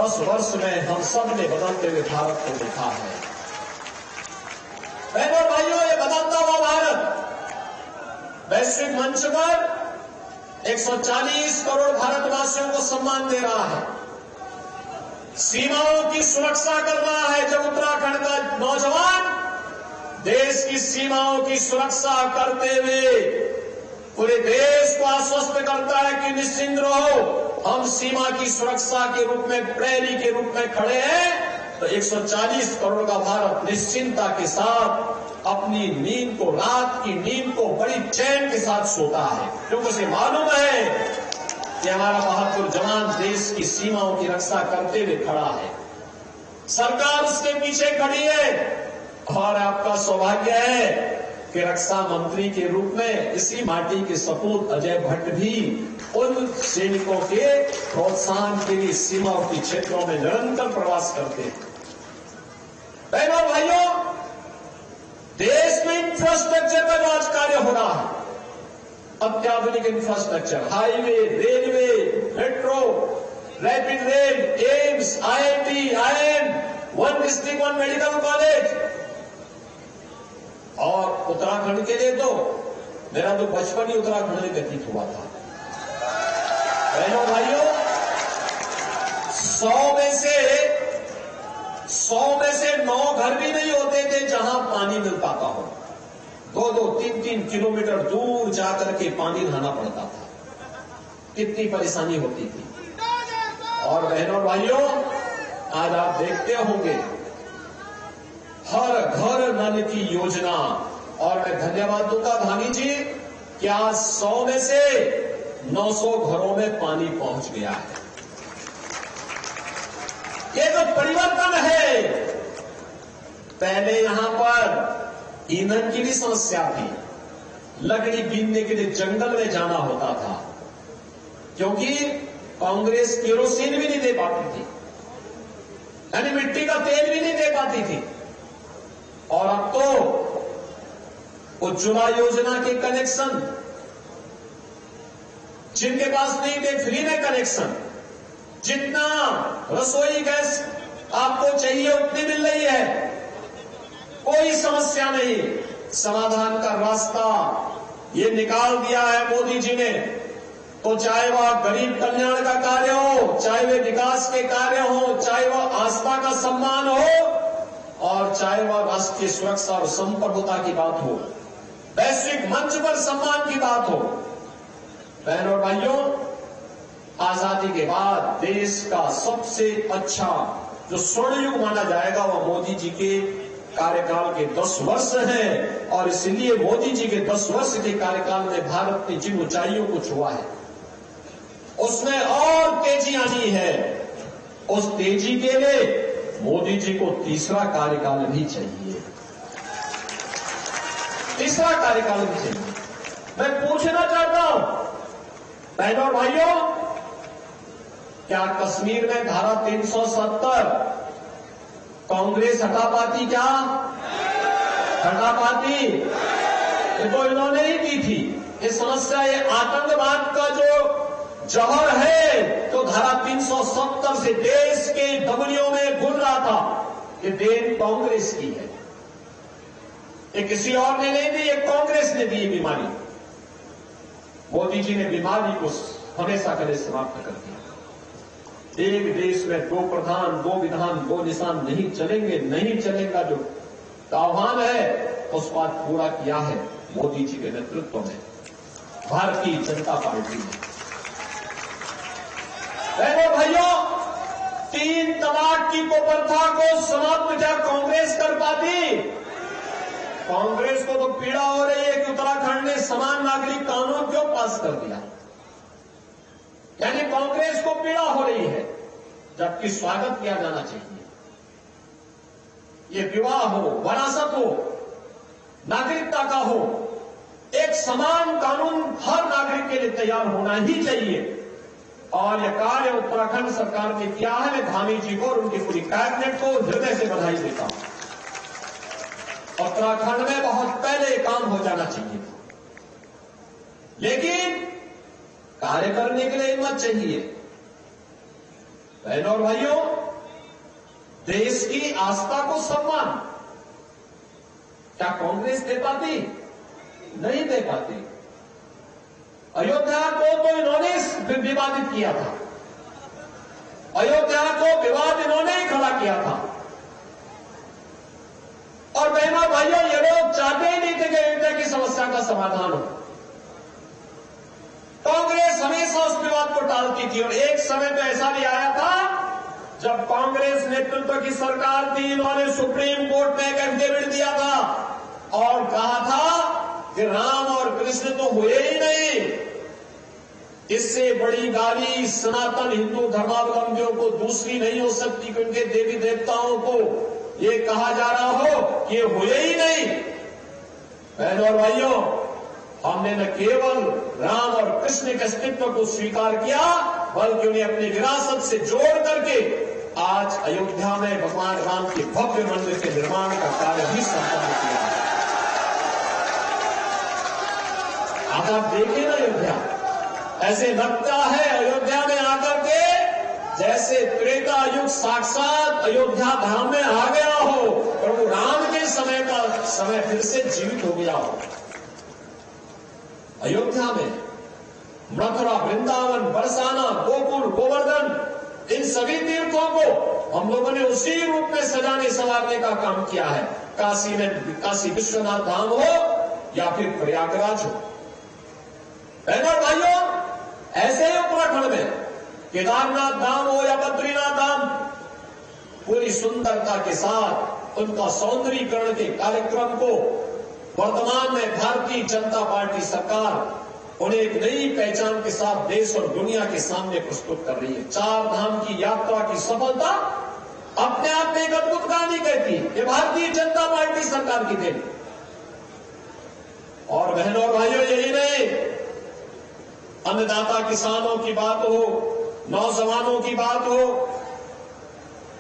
10 वर्ष में हम सब ने बदलते हुए भारत को देखा है। बहनों भाइयों, ये बदलता हुआ भारत वैश्विक मंच पर 140 करोड़ भारतवासियों को सम्मान दे रहा है, सीमाओं की सुरक्षा कर रहा है। जब उत्तराखंड का नौजवान देश की सीमाओं की सुरक्षा करते हुए पूरे देश को आश्वस्त करता है कि निश्चिंत रहो, हम सीमा की सुरक्षा के रूप में प्रहरी के रूप में खड़े हैं, तो 140 करोड़ का भारत निश्चिंतता के साथ अपनी नींद को, रात की नींद को बड़ी चैन के साथ सोता है, क्योंकि उसे मालूम है कि हमारा बहादुर जवान देश की सीमाओं की रक्षा करते हुए खड़ा है, सरकार उसके पीछे खड़ी है। और आपका सौभाग्य है कि रक्षा मंत्री के रूप में इसी माटी के सपूत अजय भट्ट भी उन सैनिकों के प्रोत्साहन के लिए सीमावर्ती क्षेत्रों में निरंतर प्रवास करते हैं। बहनों भाइयों, देश में इंफ्रास्ट्रक्चर का जो आज कार्य हो रहा है, अत्याधुनिक infrastructure, highway, railway, metro, rapid rail, AIIMS, IIT, IIM, one district one medical college, और उत्तराखंड के लिए तो मेरा तो बचपन ही उत्तराखंड में व्यतीत हुआ था। बहनों भाइयों, 100 में से 9 घर भी नहीं होते थे जहां पानी मिल पाता हो। 2-2, 3-3 किलोमीटर दूर जाकर के पानी लाना पड़ता था, कितनी परेशानी होती थी। और बहनों भाइयों, आज आप देखते होंगे हर घर नल की योजना, और मैं धन्यवाद दूंगा धामी जी कि आज 100 में से 900 घरों में पानी पहुंच गया है। ये जो परिवर्तन है, पहले यहां पर ईंधन की भी समस्या थी, लकड़ी बीनने के लिए जंगल में जाना होता था, क्योंकि कांग्रेस केरोसिन भी नहीं दे पाती थी, यानी मिट्टी का तेल भी नहीं दे पाती थी। और अब तो उज्ज्वला योजना के कनेक्शन, जिनके पास नहीं थे फ्री में कनेक्शन, जितना रसोई गैस आपको चाहिए उतनी मिल रही है, कोई समस्या नहीं। समाधान का रास्ता ये निकाल दिया है मोदी जी ने, तो चाहे वह गरीब कल्याण का कार्य हो, चाहे वे विकास के कार्य हो, चाहे वह आस्था का सम्मान हो, और चाहे वह राष्ट्रीय सुरक्षा और संप्रभुता की बात हो, वैश्विक मंच पर सम्मान की बात हो। बहनों और भाइयों, आजादी के बाद देश का सबसे अच्छा जो स्वर्ण युग माना जाएगा वह मोदी जी के कार्यकाल के 10 वर्ष हैं, और इसलिए मोदी जी के 10 वर्ष के कार्यकाल में भारत ने जिन ऊंचाइयों को छुआ है उसमें और तेजी आनी है। उस तेजी के लिए मोदी जी को तीसरा कार्यकाल भी चाहिए, तीसरा कार्यकाल भी चाहिए। मैं पूछना चाहता हूं बहनों और भाइयों, क्या कश्मीर में धारा 370 कांग्रेस हटा पाती? क्या हटा पाती? ये तो इन्होंने ही की थी। ये समस्या, ये आतंकवाद का जो जहर है, तो धारा 370 से देश के दबलियों में घुल रहा था, ये देन कांग्रेस की है, ये किसी और ने नहीं दी, ये कांग्रेस ने दी ये बीमारी। मोदी जी ने बीमारी को हमेशा के लिए समाप्त कर दिया। एक देश में 2 प्रधान, 2 विधान, 2 निशान नहीं चलेंगे, नहीं चलेगा जो आह्वान है उस बात पूरा किया है मोदी जी के नेतृत्व में भारतीय जनता पार्टी ने। बहनों भाइयों, 3 तलाक की कुप्रथा को समाप्त क्या कांग्रेस कर पाती? कांग्रेस को तो पीड़ा हो रही है कि उत्तराखंड ने समान नागरिक कानून क्यों पास कर दिया, यानी कांग्रेस को पीड़ा हो रही है, जबकि स्वागत किया जाना चाहिए। ये विवाह हो, वरासत हो, नागरिकता का हो, एक समान कानून हर नागरिक के लिए तैयार होना ही चाहिए। और यह कार्य उत्तराखंड सरकार ने किया है। मैं धामी जी को और उनकी पूरी कैबिनेट को हृदय से बधाई देता हूं। उत्तराखंड में बहुत पहले काम हो जाना चाहिए था, लेकिन कार्य करने के लिए हिम्मत चाहिए। बहनों और भाइयों, देश की आस्था को सम्मान क्या कांग्रेस दे पाती? नहीं दे पाती। अयोध्या को तो इन्होंने विवादित किया था, अयोध्या को विवाद इन्होंने ही खड़ा किया था। और बहनों भाइयों, ये लोग चाहते ही नहीं थे कि अयोध्या की समस्या का समाधान हो। कांग्रेस हमेशा उस विवाद को टालती थी। और एक समय तो ऐसा भी आया था जब कांग्रेस नेतृत्व की सरकार थी, इन्होंने सुप्रीम कोर्ट में एक एफिडेविट दिया था और कहा था कि राम और कृष्ण तो हुए ही नहीं। इससे बड़ी गाली सनातन हिंदू धर्मावलंबियों को दूसरी नहीं हो सकती कि उनके देवी देवताओं को ये कहा जा रहा हो कि ये हुए ही नहीं। बहनों और भाइयों, हमने न केवल राम और कृष्ण के अस्तित्व को स्वीकार किया, बल्कि उन्हें अपनी विरासत से जोड़ करके आज अयोध्या में भगवान राम के भव्य मंदिर के निर्माण का कार्य भी संपन्न किया। आज आप देखिए ना, अयोध्या ऐसे लगता है अयोध्या में आकर के जैसे त्रेता युग साक्षात अयोध्या धाम में आ गया हो, प्रभु राम के समय फिर से जीवित हो गया हो। अयोध्या में मथुरा, वृंदावन, बरसाना, गोकुल, गोवर्धन, इन सभी तीर्थों को हम लोगों ने उसी रूप में सजाने संवारने का काम किया है। काशी विश्वनाथ धाम हो या फिर प्रयागराज हो। बहनों और भाइयों, ऐसे ही उत्तराखंड में केदारनाथ धाम हो या बद्रीनाथ धाम, पूरी सुंदरता के साथ उनका सौंदर्यीकरण के कार्यक्रम को वर्तमान में भारतीय जनता पार्टी सरकार उन्हें एक नई पहचान के साथ देश और दुनिया के सामने प्रस्तुत कर रही है। 4 धाम की यात्रा की सफलता अपने आप में एक अद्भुत कहानी कहती है। ये भारतीय जनता पार्टी सरकार की देन। और बहनों और भाइयों, यही नहीं, अन्नदाता किसानों की बात हो, नौजवानों की बात हो,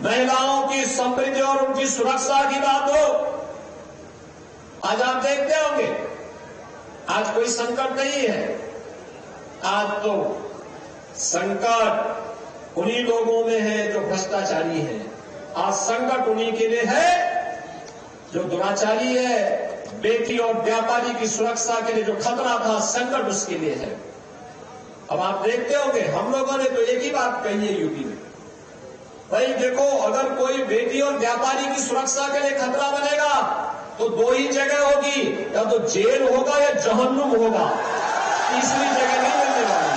महिलाओं की समृद्धि और उनकी सुरक्षा की बात हो, आज आप देखते होंगे आज कोई संकट नहीं है। आज तो संकट उन्हीं लोगों में है जो भ्रष्टाचारी है। आज संकट उन्हीं के लिए है जो दुराचारी है। बेटी और व्यापारी की सुरक्षा के लिए जो खतरा था, संकट उसके लिए है। अब आप देखते होंगे, हम लोगों ने तो एक ही बात कही है यूपी में, भाई देखो, अगर कोई बेटी और व्यापारी की सुरक्षा के लिए खतरा बनेगा तो 2 ही जगह होगी, या तो जेल होगा या जहन्नुम होगा। तीसरी जगह नहीं मिलने वाली।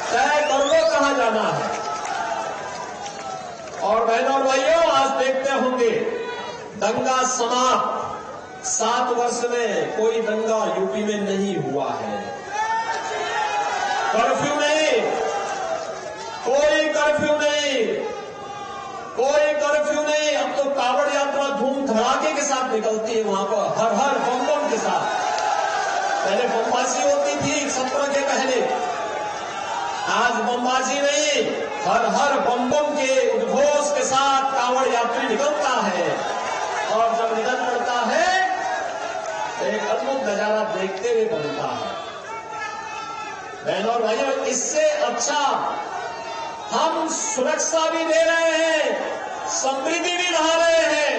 तय कर लो कहां जाना है। और बहनों और भाइयों, आज देखते होंगे दंगा समाप्त। 7 वर्ष में कोई दंगा यूपी में नहीं हुआ है। कर्फ्यू नहीं, कोई कर्फ्यू नहीं, कोई कर्फ्यू नहीं। अब तो कावड़ यात्रा धूम धड़ाके के साथ निकलती है वहां पर, हर हर बम बम के साथ। पहले बमबाजी होती थी 17 के पहले, आज बमबाजी नहीं, हर हर बम बम के उद्घोष के साथ कावड़ यात्री निकलता है। और जब निकल पड़ता है तो एक अद्भुत नजारा देखते हुए बनता है। बहनों और भाइयों, इससे अच्छा हम सुरक्षा भी दे रहे हैं, समृद्धि भी ला रहे हैं,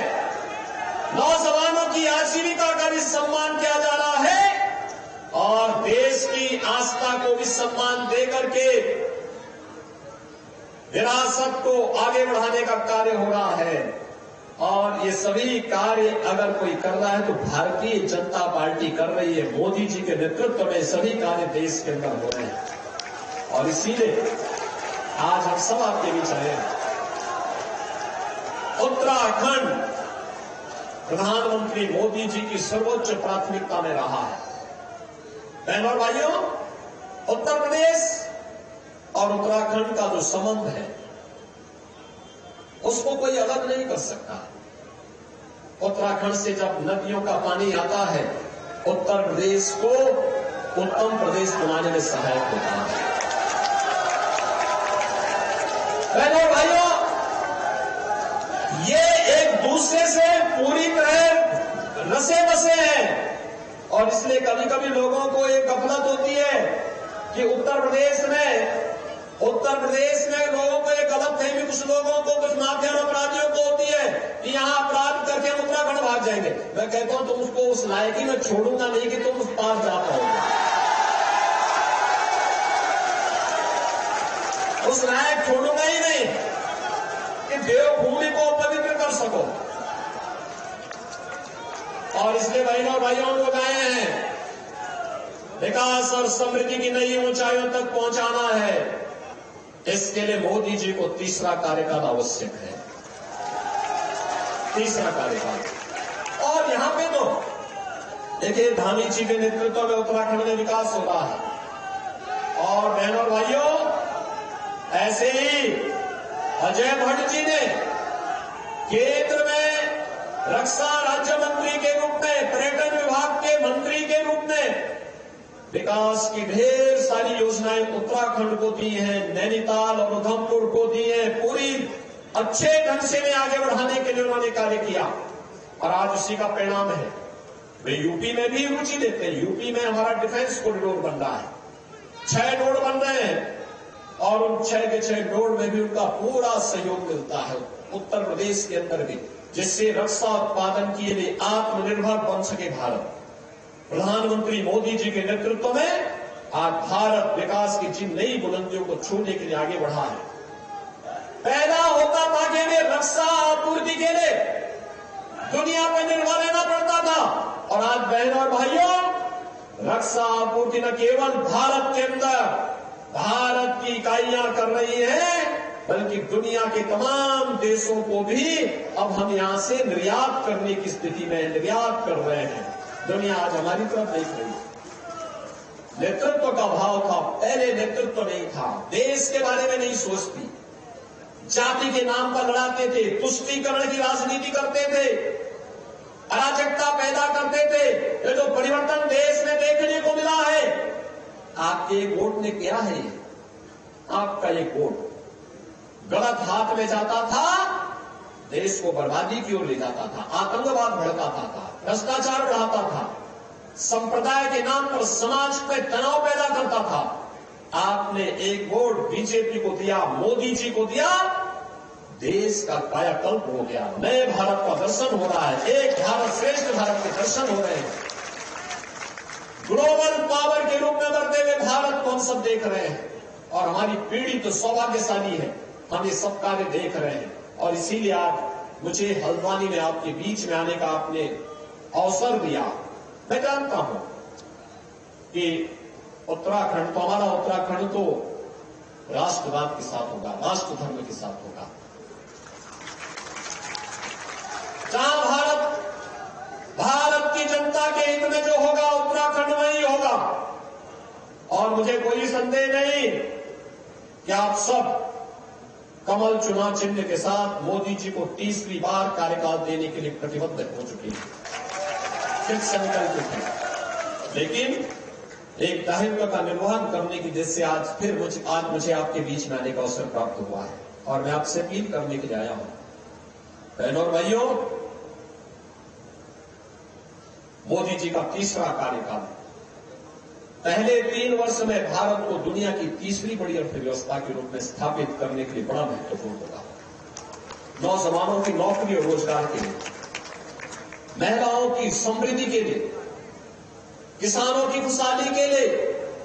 नौजवानों की आजीविका का भी सम्मान किया जा रहा है और देश की आस्था को भी सम्मान दे करके विरासत को आगे बढ़ाने का कार्य हो रहा है। और ये सभी कार्य अगर कोई कर रहा है तो भारतीय जनता पार्टी कर रही है। मोदी जी के नेतृत्व में सभी कार्य देश के अंदर हो रहे हैं और इसीलिए आज हम सब आपके बीच आए हैं। उत्तराखंड प्रधानमंत्री मोदी जी की सर्वोच्च प्राथमिकता में रहा है। बहनों और भाइयों, उत्तर प्रदेश और उत्तराखंड का जो संबंध है उसको कोई अलग नहीं कर सकता। उत्तराखंड से जब नदियों का पानी आता है, उत्तर प्रदेश को उत्तम प्रदेश बनाने में सहायक होता है। बहनों और भाइयों, ये एक दूसरे से पूरी तरह रसे बसे हैं और इसलिए कभी कभी लोगों को एक गफलत होती है कि उत्तर प्रदेश में उत्तर प्रदेश में लोगों को एक गलत फहमी, कुछ लोगों को, कुछ माफिया अपराधियों को होती है कि यहाँ अपराध करके हम उत्तराखंड भाग जाएंगे। मैं कहता हूं तुम उसको उस लायकी में छोड़ूंगा नहीं कि तुम उस पास जा पाओगे, उस लायक छोड़ूंगा ही नहीं कि देवभूमि को पवित्र कर सको। और इसलिए बहनों और भाइयों लोग आए हैं, विकास और समृद्धि की नई ऊंचाइयों तक पहुंचाना है। इसके लिए मोदी जी को तीसरा कार्यकाल आवश्यक है, तीसरा कार्यकाल। और यहां पे तो देखिए धामी जी के नेतृत्व में उत्तराखंड में विकास हो रहा है। और बहनों और भाइयों, ऐसे ही अजय भट्ट जी ने केंद्र में रक्षा राज्य मंत्री के रूप में, पर्यटन विभाग के मंत्री के रूप में विकास की ढेर सारी योजनाएं उत्तराखंड को दी हैं, नैनीताल और उधमपुर को दी हैं। पूरी अच्छे ढंग से में आगे बढ़ाने के लिए उन्होंने कार्य किया और आज उसी का परिणाम है। वे यूपी में भी रुचि लेते हैं। यूपी में हमारा डिफेंस कॉरिडोर बन रहा है, 6 नोड बन रहे हैं और उन 6 के 6 नोड में भी उनका पूरा सहयोग मिलता है उत्तर प्रदेश के अंदर भी, जिससे रक्षा उत्पादन के लिए आत्मनिर्भर बन सके भारत। प्रधानमंत्री मोदी जी के नेतृत्व में आज भारत विकास की जिन नई बुलंदियों को छूने के लिए आगे बढ़ा है। पैदा होता था कि हमें रक्षा आपूर्ति के लिए दुनिया पर निर्भर रहना पड़ता था, और आज बहनों और भाइयों, रक्षा आपूर्ति न केवल भारत के अंदर भारत की इकाइयां कर रही है, बल्कि दुनिया के तमाम देशों को भी अब हम यहां से निर्यात करने की स्थिति में निर्यात कर रहे हैं। दुनिया आज हमारी तरफ देख रही है। नेतृत्व का भाव था, पहले नेतृत्व नहीं था, देश के बारे में नहीं सोचती, जाति के नाम पर लड़ाते थे, तुष्टीकरण की राजनीति करते थे, अराजकता पैदा करते थे। ये जो परिवर्तन देश में देखने को मिला है, आपके एक वोट ने किया है। आपका एक वोट गलत हाथ में जाता था, देश को बर्बादी की ओर ले जाता था, आतंकवाद भड़काता था, भ्रष्टाचार बढ़ाता था, संप्रदाय के नाम पर समाज में तनाव पैदा करता था। आपने एक वोट बीजेपी को दिया, मोदी जी को दिया, देश का कायाकल्प हो गया, नए भारत का दर्शन हो रहा है, एक भारत श्रेष्ठ भारत के दर्शन हो रहे हैं। ग्लोबल पावर के रूप में बढ़ते हुए भारत को हम सब देख रहे हैं, और हमारी पीढ़ी तो सौभाग्यशाली है, हम ये सब कार्य देख रहे हैं। और इसीलिए आज मुझे हल्द्वानी में आपके बीच में आने का आपने अवसर दिया। मैं जानता हूं कि उत्तराखंड तो, हमारा उत्तराखंड तो राष्ट्रवाद के साथ होगा, राष्ट्र धर्म के साथ होगा, जहां भारत की जनता के हित में जो होगा उत्तराखंड वही होगा। और मुझे कोई संदेह नहीं कि आप सब कमल चुनाव चिन्ह के साथ मोदी जी को तीसरी बार कार्यकाल देने के लिए प्रतिबद्ध हो चुके हैं, फिर संकल्पित है। लेकिन एक दायित्व का निर्वहन करने की जिससे आज मुझे आपके बीच में आने का अवसर प्राप्त हुआ है, और मैं आपसे अपील करने के लिए आया हूं। बहनों और भाइयों, मोदी जी का तीसरा कार्यकाल, पहले 3 वर्ष में भारत को दुनिया की तीसरी बड़ी अर्थव्यवस्था के रूप में स्थापित करने के लिए बड़ा महत्वपूर्ण होगा। नौजवानों की नौकरी और रोजगार के लिए, महिलाओं की समृद्धि के लिए, किसानों की खुशहाली के लिए,